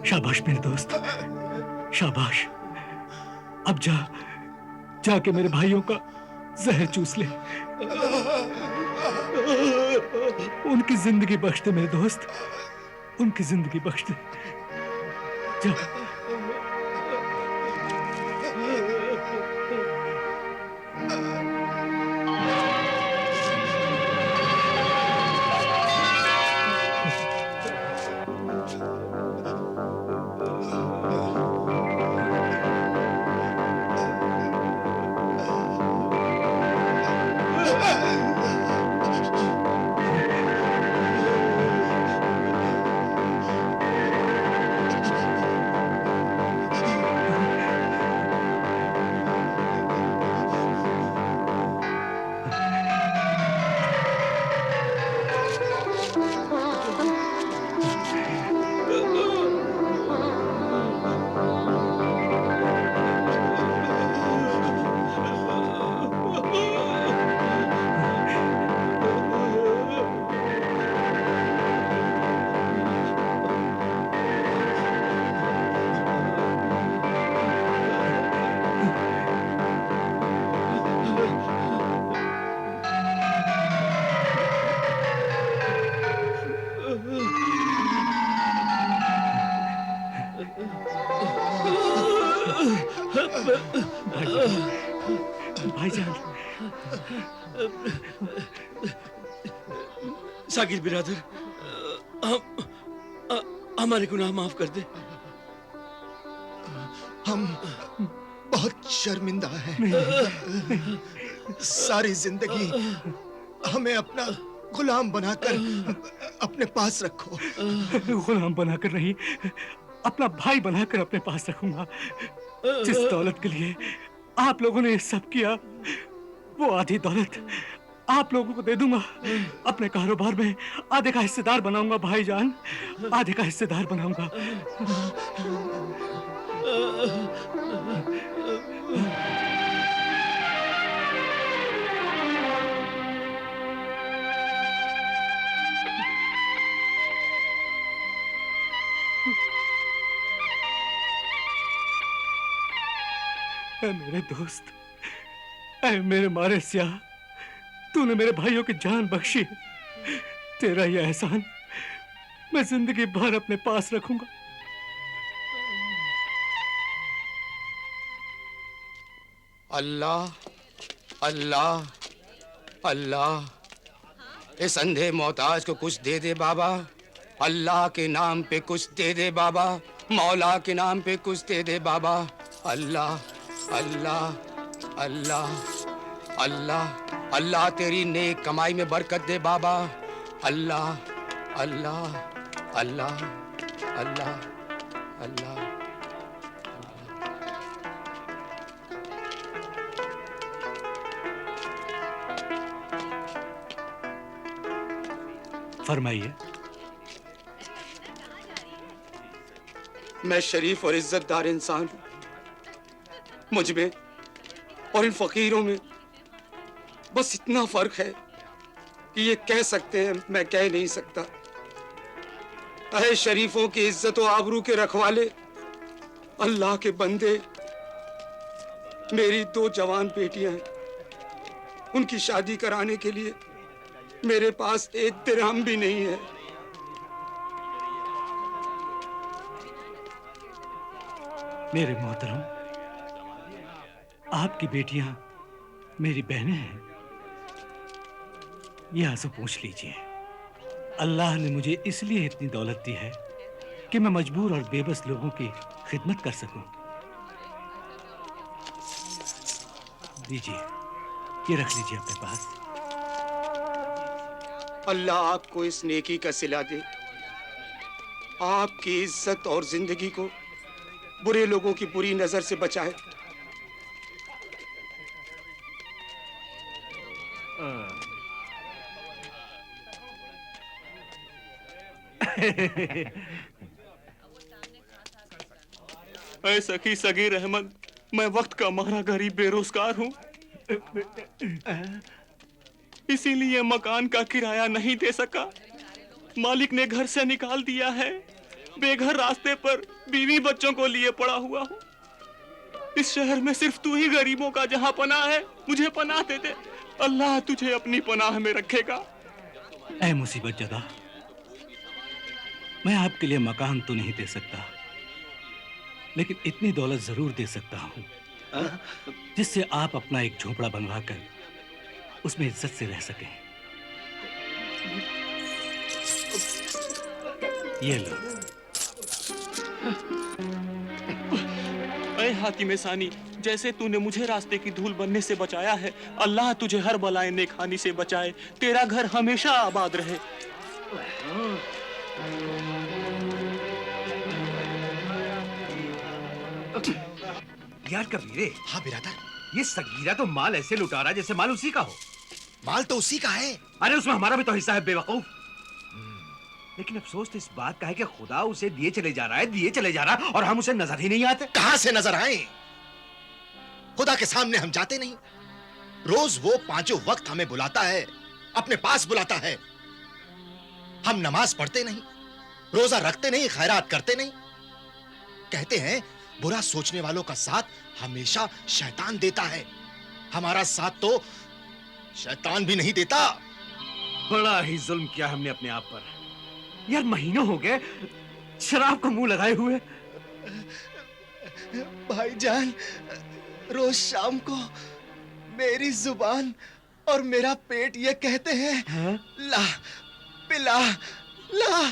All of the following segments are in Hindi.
शाबाश मेरे दोस्त, शाबाश। अब जाके मेरे भाइयों का जहर चूस ले। उनकी जिंदगी बख्श दे मेरे दोस्त, उनकी जिंदगी बख्श दे। जा। भाईजान, साकिर बिरादर, हमारे गुनाह माफ कर दे। हम बहुत शर्मिंदा हैं। सारी जिंदगी हमें अपना गुलाम बनाकर अपने पास रखो। गुलाम बनाकर नहीं, अपना भाई बनाकर अपने पास रखूंगा। जिस दौलत के लिए आप लोगों ने ये सब किया, वो आधी दौलत आप लोगों को दे दूंगा। अपने कारोबार में आधे का हिस्सेदार बनाऊंगा भाईजान, आधे का हिस्सेदार बनाऊंगा। ऐ मेरे दोस्त, ऐ मेरे मारे स्याह, तूने मेरे भाइयों की जान बख्शी है। तेरा यह एहसान मैं जिंदगी भर अपने पास रखूंगा। अल्लाह अल्लाह अल्लाह, इस अंधे मोहताज को कुछ दे दे बाबा। अल्लाह के नाम पे कुछ दे दे बाबा, मौला के नाम पे कुछ दे दे बाबा। अल्लाह अल्लाह अल्लाह अल्लाह अल्लाह, तेरी नेक कमाई में बरकत दे बाबा। अल्लाह अल्लाह अल्लाह अल्लाह अल्लाह। फरमाइए। मैं शरीफ और इज्जतदार इंसान हूं। मुझ में और इन फकीरों में बस इतना फर्क है कि ये कह सकते हैं, मैं कह नहीं सकता। अहे शरीफों की इज्जत और आबरू के रखवाले, अल्लाह के बंदे, मेरी 2 जवान बेटियां हैं। उनकी शादी कराने के लिए मेरे पास 1 दिरहम भी नहीं है। मेरे मोहतरम, आपकी बेटियां मेरी बहनें हैं। ये आंसू पूछ लीजिए। अल्लाह ने मुझे इसलिए इतनी दौलत दी है कि मैं मजबूर और बेबस लोगों की खिदमत कर सकूं। दीजिए, ये रख लीजिए अपने पास। अल्लाह आपको इस नेकी का सिला दे, आपकी इज्जत और जिंदगी को बुरे लोगों की बुरी नजर से बचाए। ऐ सखी सगीर अहमद, मैं वक्त का मारा गरीब बेरोजगार हूँ, इसीलिए मकान का किराया नहीं दे सका। मालिक ने घर से निकाल दिया है। बेघर रास्ते पर बीवी बच्चों को लिए पड़ा हुआ हूँ। इस शहर में सिर्फ तू ही गरीबों का जहां पनाह है। मुझे पनाह दे दे। अल्लाह तुझे अपनी पनाह में रखेगा। ऐ मुसीबत ज़दा, मैं आपके लिए मकान तो नहीं दे सकता, लेकिन इतनी दौलत जरूर दे सकता हूँ जिससे आप अपना एक झोपड़ा बनवाकर उसमें इज्जत से रह सकें। ये लो। ऐ हातिम सानी, जैसे तूने मुझे रास्ते की धूल बनने से बचाया है, अल्लाह तुझे हर बलाए नेकानी से बचाए। तेरा घर हमेशा आबाद रहे। यार कबीरे, हाँ बिरादर, ये सगीरा तो माल ऐसे लुटा रहा है जैसे माल उसी का हो। माल तो उसी का है। अरे उसमें हमारा भी तो हिस्सा है बेवकूफ। लेकिन अफसोस तो इस बात का है कि खुदा उसे दिए चले जा रहा है, दिए चले जा रहा है, और हम उसे नजर ही नहीं आते। कहां से नजर आए? खुदा के सामने हम जाते नहीं। रोज वो पांचों वक्त हमें बुलाता है, अपने पास बुलाता है। हम नमाज पढ़ते नहीं, रोजा रखते नहीं, खैरात करते नहीं। कहते हैं बुरा सोचने वालों का साथ हमेशा शैतान देता है। हमारा साथ तो शैतान भी नहीं देता। बड़ा ही जुल्म किया हमने अपने आप पर। यार महीनों हो गए शराब को मुंह लगाए हुए। भाईजान, रोज शाम को मेरी जुबान और मेरा पेट ये कहते हैं, हाँ? ला पिला, ला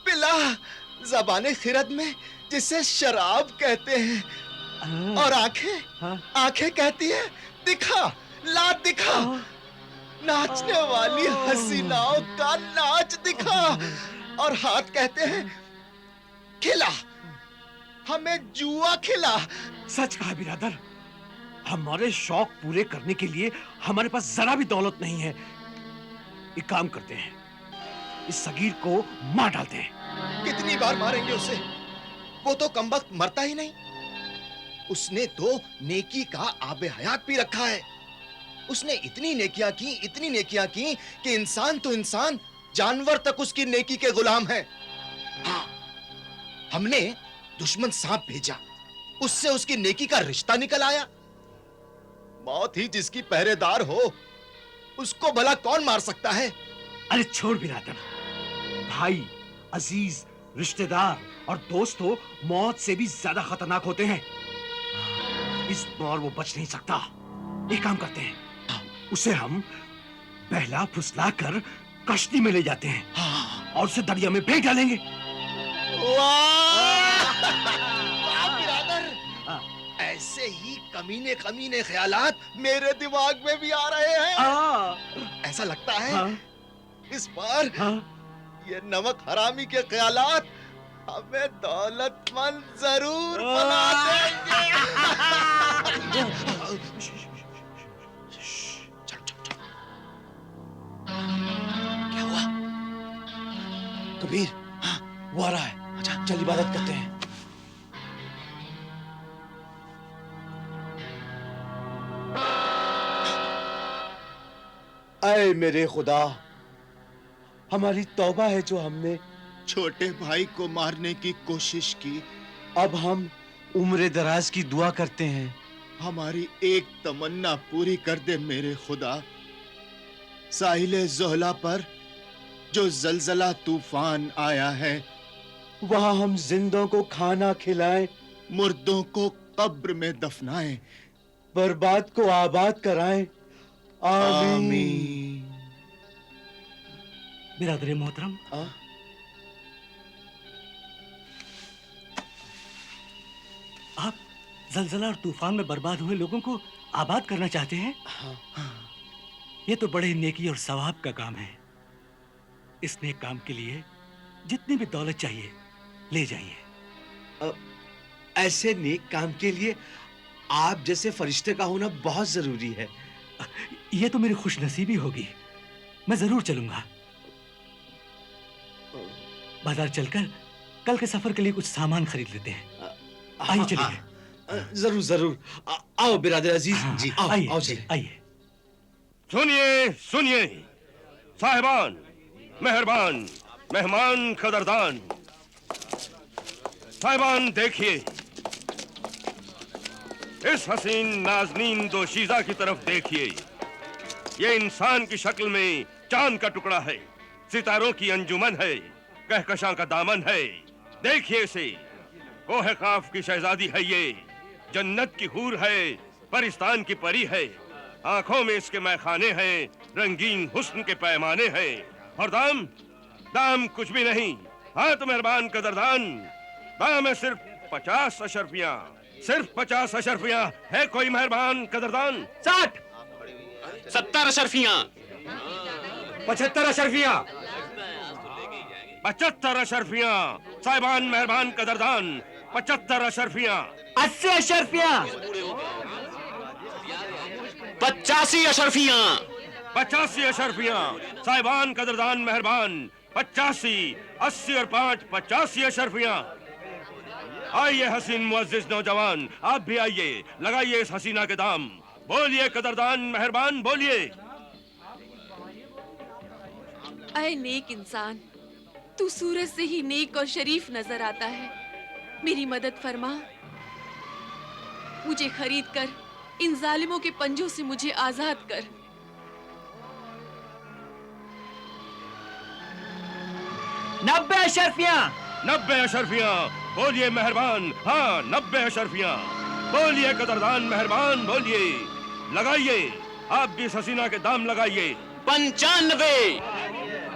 पिला। ज़बाने खिरद में जिसे शराब कहते हैं, हाँ? और आंखें, हाँ? आंखें कहती है दिखा, ला दिखा। नाचने वाली हसीनाओं का नाच दिखा। और हाथ कहते हैं खिला, हमें जुआ खिला। सच कहा बिरादर, हमारे शौक पूरे करने के लिए हमारे पास जरा भी दौलत नहीं है। एक काम करते हैं, इस सगीर को मार डालते हैं। कितनी बार मारेंगे उसे? वो तो कमबख्त मरता ही नहीं। उसने तो नेकी का आबे हयात भी रखा है। उसने इतनी नेकियां की, इतनी नेकियां की कि इंसान तो इंसान, जानवर तक उसकी नेकी के गुलाम है। हाँ, हमने दुश्मन सांप भेजा, उससे उसकी नेकी का रिश्ता निकल आया। मौत ही जिसकी पहरेदार हो, उसको भला कौन मार सकता है? अरे छोड़ बिरादर, भाई, अजीज, रिश्तेदार और दोस्त हो मौत से भी ज्यादा खतरनाक होते हैं। इस बार वो बच नहीं सकता। एक काम करते हैं, उसे हम बहला फुसला कर कश्ती में ले जाते हैं और उसे दरिया में फेंक डालेंगे। वाह! वाह बिरादर! ऐसे ही कमीने कमीने ख्यालात मेरे दिमाग में भी आ रहे हैं। ऐसा लगता है इस बार ये नमक हरामी के ख्यालात हमें दौलतमंद जरूर बना देंगे। क्या हुआ? कबीर, वो आ रहा है। अच्छा, चल इबादत करते हैं। ऐ मेरे खुदा, हमारी तौबा है जो हमने छोटे भाई को मारने की कोशिश की। अब हम उम्र दराज की दुआ करते हैं। हमारी एक तमन्ना पूरी कर दे मेरे खुदा। साहिल जोहला पर जो जलजला तूफान आया है, वहां हम जिंदों को खाना खिलाएं, मुर्दों को कब्र में दफनाएं, बर्बाद को आबाद कराएं। आमीन। बिरादर मोहतरम, आप जलजला और तूफान में बर्बाद हुए लोगों को आबाद करना चाहते हैं? ये तो बड़े नेकी और सवाब का काम है। इस नेक काम के लिए जितनी भी दौलत चाहिए ले जाइए। ऐसे नेक काम के लिए आप जैसे फरिश्ते का होना बहुत जरूरी है। ये तो मेरी खुशनसीबी होगी। मैं जरूर चलूंगा। बाजार चलकर कल के सफर के लिए कुछ सामान खरीद लेते हैं। आइए चलिए। जरूर जरूर। आओ बिरादर अजीज जी, आओ आइए, आओ चलिए। आइए। सुनिए सुनिए साहिबान, मेहरबान, मेहमान कदरदान, साहिबान देखिए, इस हसीन नाजनीन दोशीजा की तरफ देखिए। ये इंसान की शक्ल में चांद का टुकड़ा है, सितारों की अंजुमन है, कहकशां का दामन है। देखिए इसे, कोहे काफ की शहजादी है ये, जन्नत की हूर है, परिस्तान की परी है। आंखों में इसके मैखाने हैं, रंगीन हुस्न के पैमाने हैं। और दाम, दाम कुछ भी नहीं। हाँ तो मेहरबान कदरदान, दाम है सिर्फ 50 अशरफियां, सिर्फ 50 अशरफियां। है कोई मेहरबान कदरदान? 60, 70 अशरफियां, 75 अशरफियां, 75 अशरफियां। साहिबान मेहरबान कदरदान, 75 अशरफियां। 80 अशरफियां, 85 अशरफियां, 85 अशरफियां। साहिबान कदरदान मेहरबान, 85, 80 और 5, 85 अशरफियां। आइए हसीन मुअज्जिज नौजवान, आप भी आइए, लगाइए इस हसीना के दाम। बोलिए कदरदान मेहरबान, बोलिए। ऐ नेक इंसान, तू सूरज से ही नेक और शरीफ नजर आता है। मेरी मदद फरमा, मुझे खरीद कर इन जालिमों के पंजों से मुझे आजाद कर। 90 अशरफियां, 90 अशरफियां। बोलिए मेहरबान, हाँ 90 अशरफियां। बोलिए कदरदान मेहरबान, बोलिए। लगाइए, आप भी इस हसीना के दाम लगाइए। 95,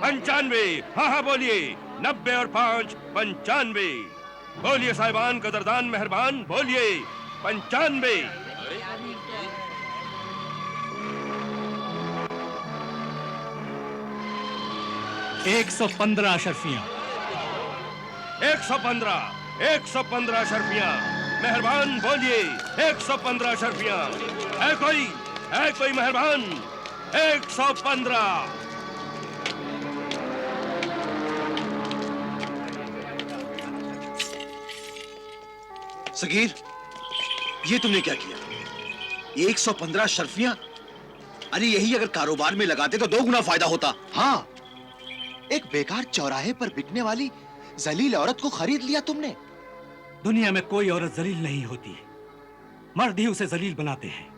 95, हाँ हाँ बोलिए। 90 और 5, 95। बोलिए साहिबान कदरदान मेहरबान, बोलिए। 95। 115 अशरफियां, 115, 115 अशरफियां। मेहरबान बोलिए, 115 अशरफियां। है कोई मेहरबान? 115। सगीर, ये तुमने क्या किया? 115 शर्फियां? अरे यही अगर कारोबार में लगाते तो 2 गुना फायदा होता। हाँ, एक बेकार चौराहे पर बिकने वाली जलील औरत को खरीद लिया तुमने। दुनिया में कोई औरत जलील नहीं होती, मर्द ही उसे जलील बनाते हैं।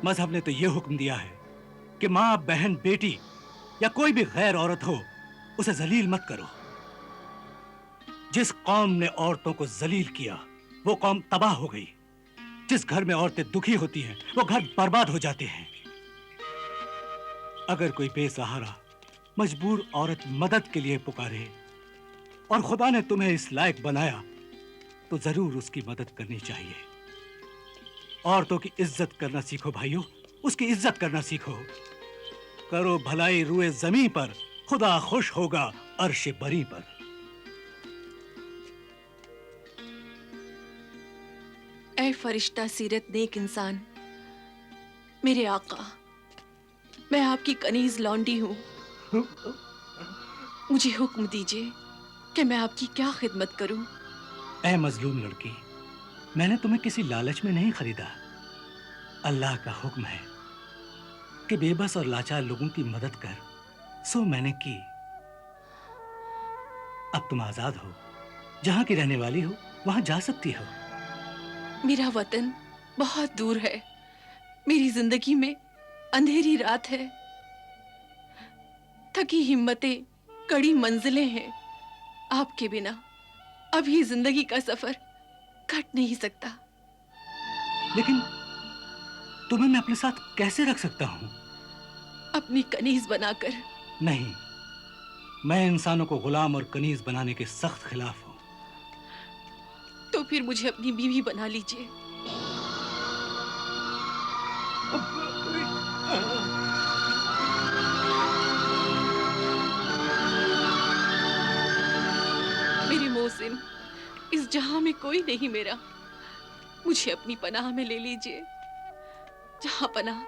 मजहब ने तो यह हुक्म दिया है कि माँ, बहन, बेटी या कोई भी गैर औरत हो, उसे जलील मत करो। जिस कौम ने औरतों को जलील किया, वो कौम तबाह हो गई। जिस घर में औरतें दुखी होती हैं, वो घर बर्बाद हो जाते हैं। अगर कोई बेसहारा मजबूर औरत मदद के लिए पुकारे और खुदा ने तुम्हें इस लायक बनाया, तो जरूर उसकी मदद करनी चाहिए। औरतों की इज्जत करना सीखो भाइयों, उसकी इज्जत करना सीखो। करो भलाई रुए जमीन पर, खुदा खुश होगा अर्श बरी पर। ऐ फरिश्ता सीरत नेक इंसान, मेरे आका, मैं आपकी कनीज लौंडी हूँ। मुझे हुक्म दीजिए कि मैं आपकी क्या खिदमत करूं। ऐ मजलूम लड़की, मैंने तुम्हें किसी लालच में नहीं खरीदा। अल्लाह का हुक्म है कि बेबस और लाचार लोगों की मदद कर, सो मैंने की। अब तुम आजाद हो, जहां की रहने वाली हो वहां जा सकती हो। मेरा वतन बहुत दूर है, मेरी जिंदगी में अंधेरी रात है, थकी हिम्मतें, कड़ी मंजिलें हैं। आपके बिना अब ये जिंदगी का सफर कट नहीं सकता। लेकिन तुम्हें मैं अपने साथ कैसे रख सकता हूं? अपनी कनीज बनाकर। नहीं, मैं इंसानों को गुलाम और कनीज बनाने के सख्त खिलाफ हूं। तो फिर मुझे अपनी बीवी बना लीजिए। मेरे मोहसिन, इस जहां में कोई नहीं मेरा, मुझे अपनी पनाह में ले लीजिए। जहां पनाह,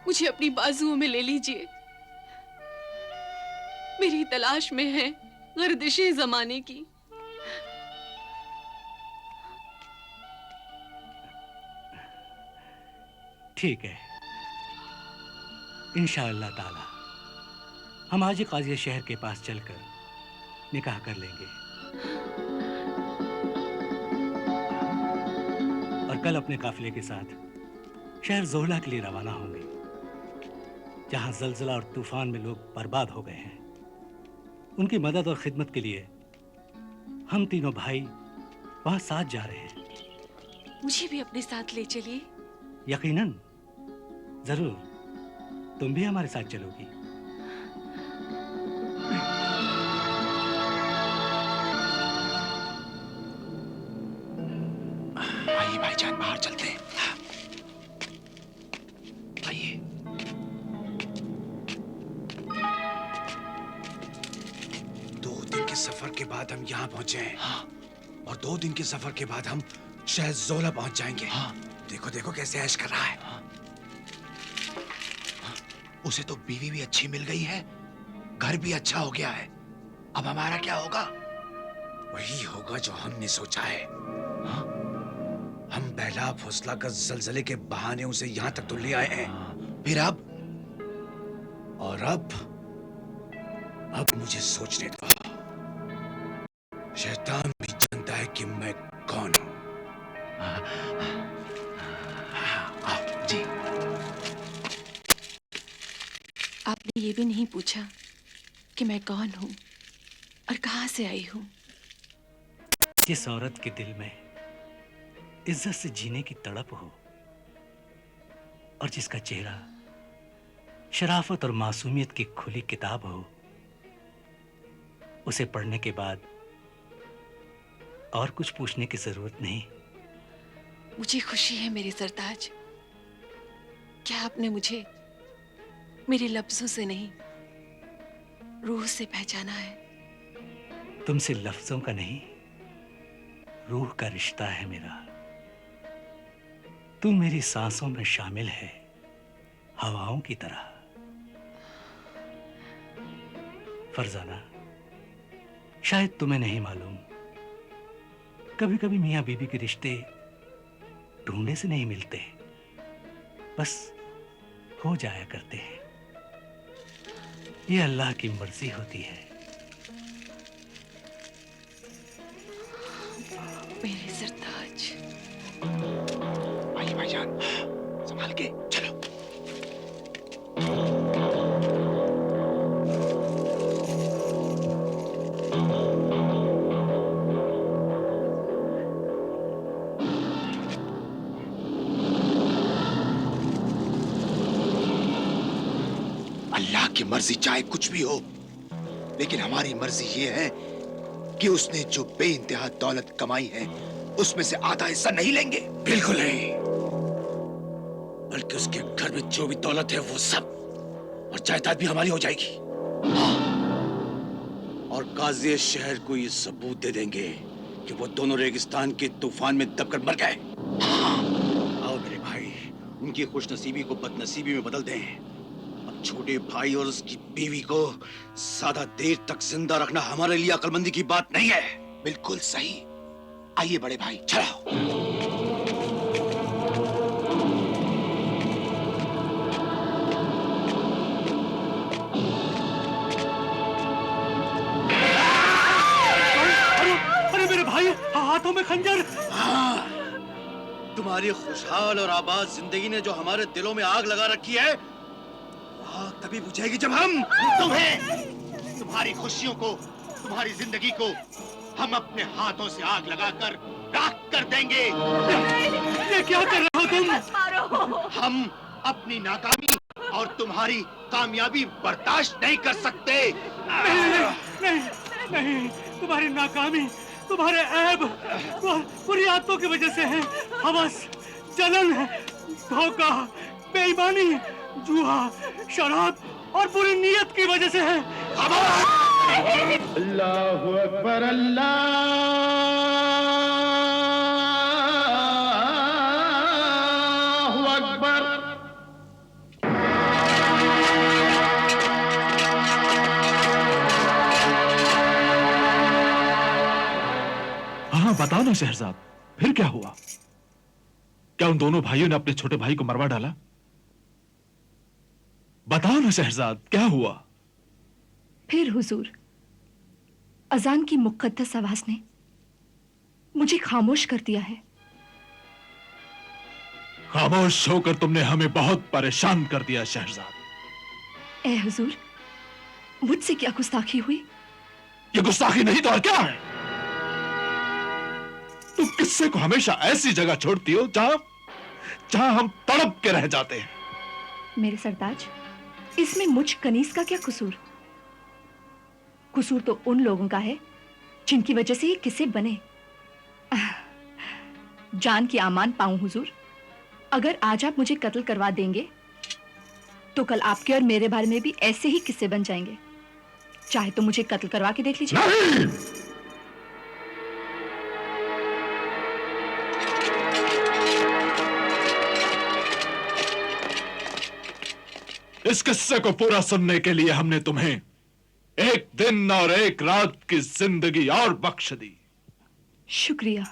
मुझे अपनी बाजुओं में ले लीजिए। मेरी तलाश में है गर्दिशे जमाने की। ठीक है, इंशाअल्लाह ताला हम आज ही काजी शहर के पास चलकर निकाह कर लेंगे और कल अपने काफिले के साथ शहर जोहला के लिए रवाना होंगे, जहां जलजला और तूफान में लोग बर्बाद हो गए हैं। उनकी मदद और खिदमत के लिए हम तीनों भाई वहां साथ जा रहे हैं। मुझे भी अपने साथ ले चलिए। यकीनन, जरूर, तुम भी हमारे साथ चलोगी। आइए भाईजान, बाहर चलते हैं। आइए। 2 दिन के सफर के बाद हम यहाँ पहुंचे हैं। हाँ। और 2 दिन के सफर के बाद हम शहर जोहला पहुंच जाएंगे। हाँ। देखो देखो कैसे ऐश कर रहा है। हाँ। उसे तो बीवी भी अच्छी मिल गई है, घर भी अच्छा हो गया है। अब हमारा क्या होगा? वही होगा जो हमने सोचा है। हाँ? हम पहला फौसला का जलजले के बहाने उसे यहाँ तक तो ले आए हैं। फिर अब? और अब मुझे सोचने दो। शैतान भी जानता है कि मैं कौन हूँ। जी। आपने ये भी नहीं पूछा कि मैं कौन हूँ और कहाँ से आई हूँ। जिस औरत के दिल में इज्जत से जीने की तड़प हो और जिसका चेहरा शराफत और मासूमियत की खुली किताब हो, उसे पढ़ने के बाद और कुछ पूछने की जरूरत नहीं। मुझे खुशी है मेरे सरताज, क्या आपने मुझे मेरे लफ्जों से नहीं, रूह से पहचाना है। तुमसे लफ्जों का नहीं, रूह का रिश्ता है मेरा। तू मेरी सांसों में शामिल है, हवाओं की तरह। फरजाना, शायद तुम्हें नहीं मालूम, कभी कभी मियां बीबी के रिश्ते ढूंढने से नहीं मिलते, बस हो जाया करते हैं। ये अल्लाह की मर्जी होती है। मेरे सरताज। आइए भाईजान, संभाल के चलो। अल्लाह की मर्जी चाहे कुछ भी हो, लेकिन हमारी मर्जी ये है कि उसने जो बेइंतहा दौलत कमाई है उसमें से आधा हिस्सा नहीं लेंगे। बिल्कुल नहीं, बल्कि उसके घर में जो भी दौलत है वो सब और जायदाद भी हमारी हो जाएगी। और काजी शहर को ये सबूत दे देंगे कि वो दोनों रेगिस्तान के तूफान में दबकर मर गए। आओ मेरे भाई, उनकी खुशनसीबी को बदनसीबी में बदल दें। अब छोटे भाई और उसकी बीवी को ज्यादा देर तक जिंदा रखना हमारे लिए अक्लमंदी की बात नहीं है। बिल्कुल सही। आइए बड़े भाई, चलो। हाथों में खंजर। हाँ, तुम्हारी खुशहाल और आबाद जिंदगी ने जो हमारे दिलों में आग लगा रखी है, आग तभी बुझेगी जब हम तुम्हें, तुम्हारी खुशियों को, तुम्हारी जिंदगी को हम अपने हाथों से आग लगाकर राख कर देंगे। ये क्या कर रहे हो तुम? हम अपनी नाकामी और तुम्हारी कामयाबी बर्दाश्त नहीं कर सकते। नहीं, नहीं, नहीं, तुम्हारी नाकामी, तुम्हारे ऐब बुरी आदतों की वजह से है। हवस, जलन, धोखा, बेईमानी, जुआ, शराब और बुरी नीयत की वजह से है। अल्लाहु अकबर, अल्लाहु अकबर। हाँ, बताओ ना शहरजाद, फिर क्या हुआ? क्या उन दोनों भाइयों ने अपने छोटे भाई को मरवा डाला? बताओ ना शहरजाद, क्या हुआ? फिर हुजूर, अजान की मुक़द्दस आवाज ने मुझे खामोश कर दिया है। खामोश होकर तुमने हमें बहुत परेशान कर दिया शहजाद। ए हुजूर, मुझसे क्या गुस्ताखी हुई? ये गुस्ताखी नहीं तो और क्या है? तुम किस्से को हमेशा ऐसी जगह छोड़ती हो जहां हम तड़प के रह जाते हैं। मेरे सरताज, इसमें मुझ कनीज का क्या कसूर? कसूर तो उन लोगों का है जिनकी वजह से ये किस्से बने। जान की आमान पाऊं हुजूर, अगर आज आप मुझे कत्ल करवा देंगे तो कल आपके और मेरे बारे में भी ऐसे ही किस्से बन जाएंगे। चाहे तो मुझे कत्ल करवा के देख लीजिए। नहीं! इस किस्से को पूरा सुनने के लिए हमने तुम्हें एक दिन और एक रात की जिंदगी और बख्श दी। शुक्रिया।